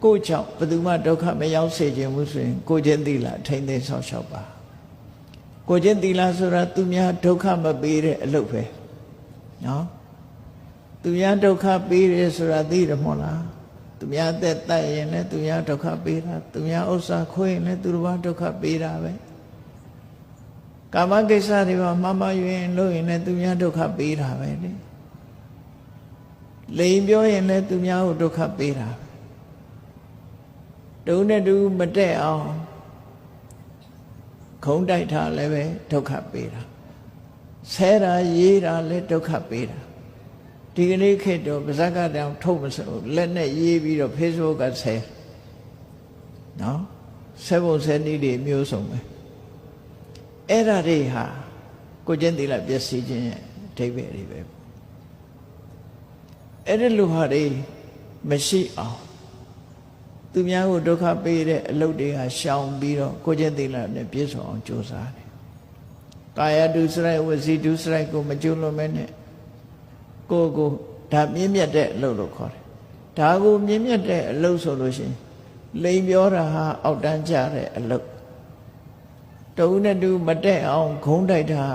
ကိုကြောင့်ဘယ်သူမှဒုက္ခမရောက်စေခြင်းဘူးဆိုရင်ကိုချင်းသီလထိမ့်သိမ်းဆောင်ရှောက်ပါကိုချင်းသီလဆိုတာသူများဒုက္ခမပေးတဲ့အလုပ်ပဲနော်သူများဒုက္ခပေးတယ်ဆိုတာသိတယ်မဟုတ်လားသူများအသက်တတ်ရင်လည်းသူများဒုက္ခပေးတာသူများဥစ္စာခွေးရင်လည်းသူတို့ဘာဒုက္ခပေးတာပဲကာမကိစ္စတွေမှာမမယွင်လို့ရင်လည်းသူများဒုက္ခပေးတာပဲလေလိန်ပြောရင်လည်းသူများကိုဒုက္ခပေးတာပဲတုံးနဲ့တူမတက်အောင်ခုံးတိုက်ထားလည်းပဲဒုက္ခပေးတာဆဲတာရေးတာလည်းဒုက္ခပေးတာဒီကနေ့ခေတ်တော့ပါဇက်ကတောင်ထုတ်မစို့လက်နဲ့ရေးပြီးတော့ Facebook ကဆဲနော်ဆဲဖို့ဆဲနည်းတွေမျိုးစုံပဲအဲ့ဒါတွေဟာကိုကျင့်သီလပျက်စီးခြင်းရဲ့အဓိပ္ပာယ်တွေပဲအဲ့ဒီလိုဟာတွေမရှိအောင်သူများကိုဒုက္ခပေးတဲ့အလုပ်တွေကရှောင်ပြီးတော့ကိုကျင့်သီလနဲ့ပြည့်စုံအောင်ကြိုးစားတယ်ကာယဒုစရိုက်ဝစီဒုစရိုက်ကိုမကျွလွန်မဲနဲ့ကိုဒါမြင့်မြတ်တဲ့အလုပ်လို့ခေါ်တယ်ဒါကိုမြင့်မြတ်တဲ့အလုပ်ဆိုလို့ရှိရင်လိန်ပြောတာဟာအောက်တန်းကျတဲ့အလုပ်တုံးနဲ့တူမတက်အောင်ဂုံးတိုက်တာ